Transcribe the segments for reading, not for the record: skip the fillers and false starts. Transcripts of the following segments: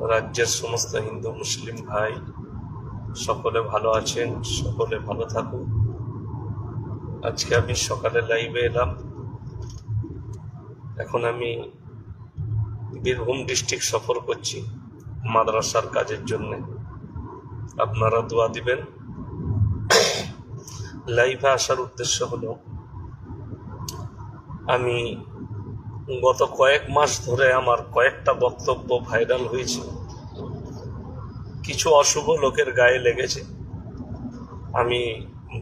রাজ্যের সমস্ত হিন্দু মুসলিম ভাই সকলে ভালো আছেন, সকলে ভালো থাকুন। আজকে আমি সকালে লাইভে এলাম। এখন আমি বীরভূম ডিস্ট্রিক্ট সফর করছি মাদ্রাসার কাজের জন্য। আপনারা দোয়া দিবেন। লাইভে আসার উদ্দেশ্য হলো, আমি গত কয়েক মাস ধরে আমার কয়েকটা বক্তব্য ভাইরাল হয়েছে, কিছু অশুভ লোকের গায়ে লেগেছে। আমি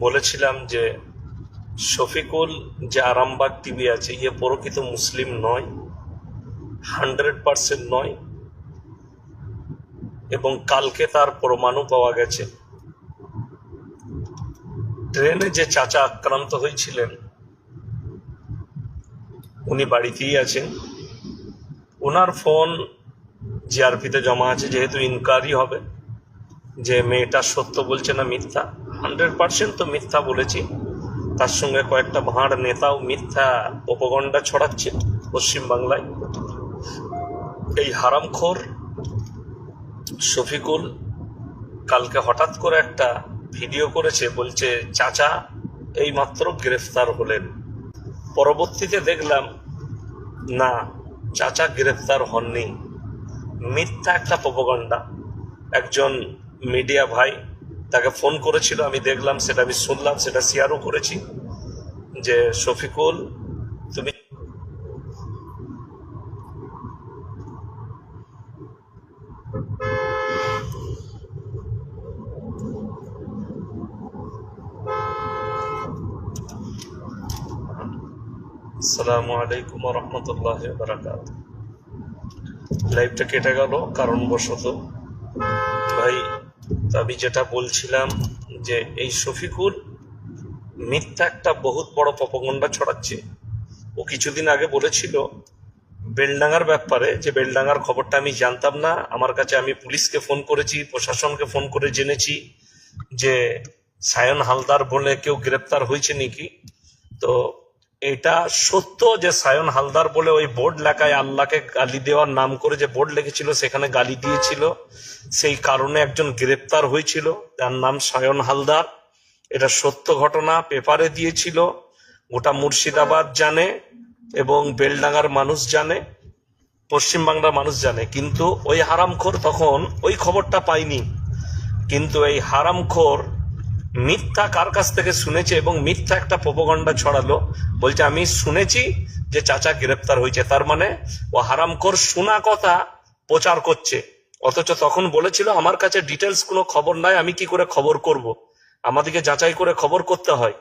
বলেছিলাম যে শফিকুল যে আরামবাগ টিভি আছে, ইয়ে প্রকৃত মুসলিম নয়, 100% নয়, এবং কালকে তার প্রমাণও পাওয়া গেছে। ট্রেনে যে চাচা আক্রান্ত হয়েছিলেন উনি বাড়িতেই আছেন। ওনার ফোন জিআরপিতে জমা আছে, যেহেতু ইনকোয়ারি হবে যে মেয়েটা সত্য বলছে না মিথ্যা। 100% তো মিথ্যা বলেছি। তার সঙ্গে কয়েকটা ভাঁড় নেতাও মিথ্যা প্রোপাগান্ডা ছড়াচ্ছে পশ্চিমবাংলায়। এই হারামখোর শফিকুল কালকে হঠাৎ করে একটা ভিডিও করেছে, বলছে চাচা এইমাত্র গ্রেফতার হলেন। পরবর্তীতে দেখলাম না, চাচা গ্রেফতার হননি, মিথ্যা একটা প্রোপাগান্ডা। একজন মিডিয়া ভাই তাকে ফোন করেছিল, আমি দেখলাম, সেটা আমি শুনলাম, সেটা শেয়ারও করেছি যে শফিকুল তুমি আসসালামু আলাইকুম ওয়া রাহমাতুল্লাহি ওয়া বারাকাতুহু। লাইভটা কেটে গেল কারণবশত। ভাই, আমি যেটা বলছিলাম যে এই শফিকুল মিথ্যা একটা বহুত বড় প্রোপাগান্ডা ছড়াচ্ছে। ও কিছুদিন আগে বলেছিল বেলডাঙ্গার ব্যাপারে, যে বেলডাঙ্গার খবরটা আমি জানতাম না, আমার কাছে, আমি পুলিশকে ফোন করেছি, প্রশাসনকে ফোন করে জেনেছি যে সায়ন হালদার বলে কেউ গ্রেপ্তার হয়েছে নাকি। তো এটা সত্য যে সায়ন হালদার বলে ওই বোর্ড লেখায় আল্লাহকে গালি দেওয়ার নাম করে যে বোর্ড লিখেছিল সেখানে গালি দিয়েছিল, সেই কারণে একজন গ্রেপ্তার হয়েছিল, তার নাম সায়ন হালদার। এটা সত্য ঘটনা, পেপারে দিয়েছিল, গোটা মুর্শিদাবাদ জানে এবং বেলডাঙ্গার মানুষ জানে, পশ্চিমবাংলার মানুষ জানে। কিন্তু ওই হারামখোর তখন ওই খবরটা পাইনি। কিন্তু এই হারামখোর মিথ্যা কার কাছ থেকে শুনেছে এবং মিথ্যা একটা প্রোপাগান্ডা ছড়ালো, বলছে আমি শুনেছি যে চাচা গ্রেপ্তার হয়েছে। তার মানে ও হারামখোর শোনা কথা প্রচার করছে, অথচ তখন বলেছিল আমার কাছে ডিটেলস কোনো খবর নাই, আমি কি করে খবর করব, আমাদেরকে যাচাই করে খবর করতে হয়।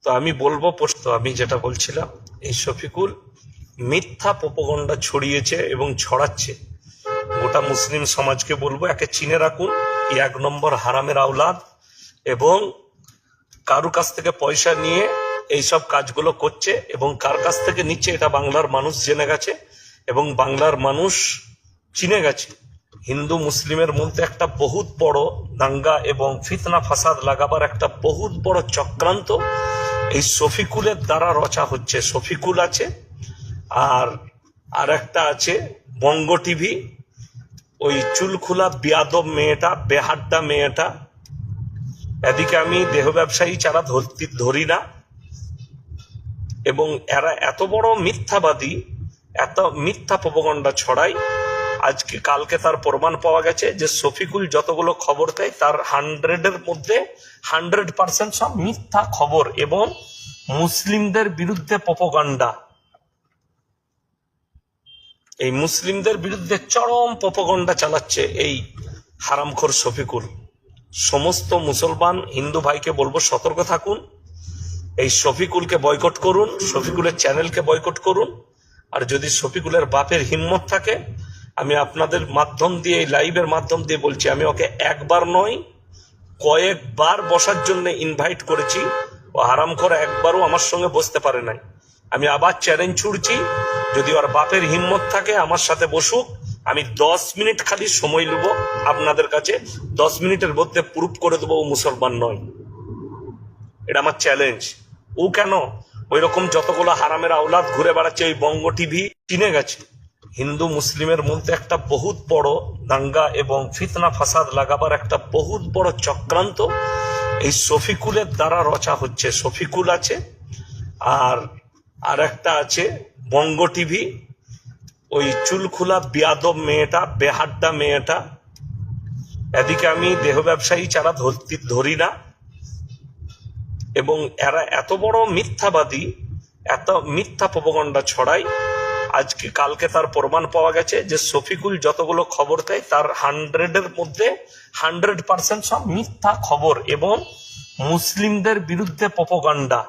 তো আমি বলবো, আমি যেটা বলছিলাম, এই শফিকুল মিথ্যা প্রোপাগান্ডা ছড়িয়েছে এবং ছড়াচ্ছে। গোটা মুসলিম সমাজকে বলবো, একে চিনে রাখুন, 1 নম্বর হারামের আওলাদ, এবং কারু কাছ থেকে পয়সা নিয়ে এইসব কাজগুলো করছে, এবং কার কাছ থেকে নিচ্ছে এটা বাংলার মানুষ জেনে গেছে এবং বাংলার মানুষ চিনে গেছে। হিন্দু মুসলিমের মধ্যে একটা বহুত বড় দাঙ্গা এবং ফিতনা ফাসাদ লাগাবার একটা বহুত বড় চক্রান্ত এই শফিকুলের দ্বারা রচা হচ্ছে। শফিকুল আছে, আর একটা আছে বঙ্গ টিভি, ওই চুলখোলা বিয়াদব মেয়েটা, বেহাড্ডা মেয়েটা। এদিকে আমি দেহ ব্যবসায়ী ছাড়া ধরি না, এবং এরা এত বড় মিথ্যাবাদী, এত মিথ্যা প্রোপাগান্ডা ছড়ায়। আজকে কালকে তার প্রমাণ পাওয়া গেছে যে শফিকুল যতগুলো খবর দেয় তার 100-এর মধ্যে 100% সব মিথ্যা খবর এবং মুসলিমদের বিরুদ্ধে প্রোপাগান্ডা। এই মুসলিমদের বিরুদ্ধে চরম প্রোপাগান্ডা চালাচ্ছে এই হারামখোর শফিকুল। সমস্ত মুসলমান হিন্দু ভাইকে বলবো, সতর্ক থাকুন, এই শফিকুলকে বয়কট করুন, শফিকুলের চ্যানেলকে বয়কট করুন। আর যদি শফিকুলের বাপের হিম্মত থাকে, আমি আপনাদের মাধ্যম দিয়ে, এই লাইভের মাধ্যম দিয়ে বলছি, আমি ওকে একবার নয় কয়েকবার বসার জন্য ইনভাইট করেছি, ও হারামখোর একবারও আমার সঙ্গে বসতে পারে নাই। আমি আবার চ্যালেঞ্জ ছুড়ছি, যদি ওর বাপের হিম্মত থাকে আমার সাথে বসুক, আমি 10 মিনিট খালি সময় নেব আপনাদের কাছে, 10 মিনিটের মধ্যে প্রুফ করে দেবো ও মুসলমান নয়। এটা আমার চ্যালেঞ্জ। ও কেন, ওই রকম যতগুলো হারামের আওলাদ ঘুরে বেড়াচ্ছে, ওই বঙ্গ টিভি চিনে গেছে। হিন্দু মুসলিমের মধ্যে একটা বহুত বড় দাঙ্গা এবং ফিতনা ফাসাদ লাগাবার একটা বহুত বড় চক্রান্ত এই শফিকুলের দ্বারা রচা হচ্ছে। শফিকুল আছে, আর একটা আছে বঙ্গ টিভি, ওই চুলখোলা বিয়াদব মেয়েটা, বেহাড্ডা মেয়েটা। এদিকে আমি দেহ ব্যবসায়ী ছাড়া ধরি না। এবং এরা এত বড় মিথ্যাবাদী, এত মিথ্যা প্রোপাগান্ডা ছড়ায়। আজকে কালকে তার প্রমাণ পাওয়া গেছে যে শফিকুল যতগুলো খবর দেয় তার 100-এর মধ্যে 100% সব মিথ্যা খবর এবং মুসলিমদের বিরুদ্ধে প্রোপাগান্ডা।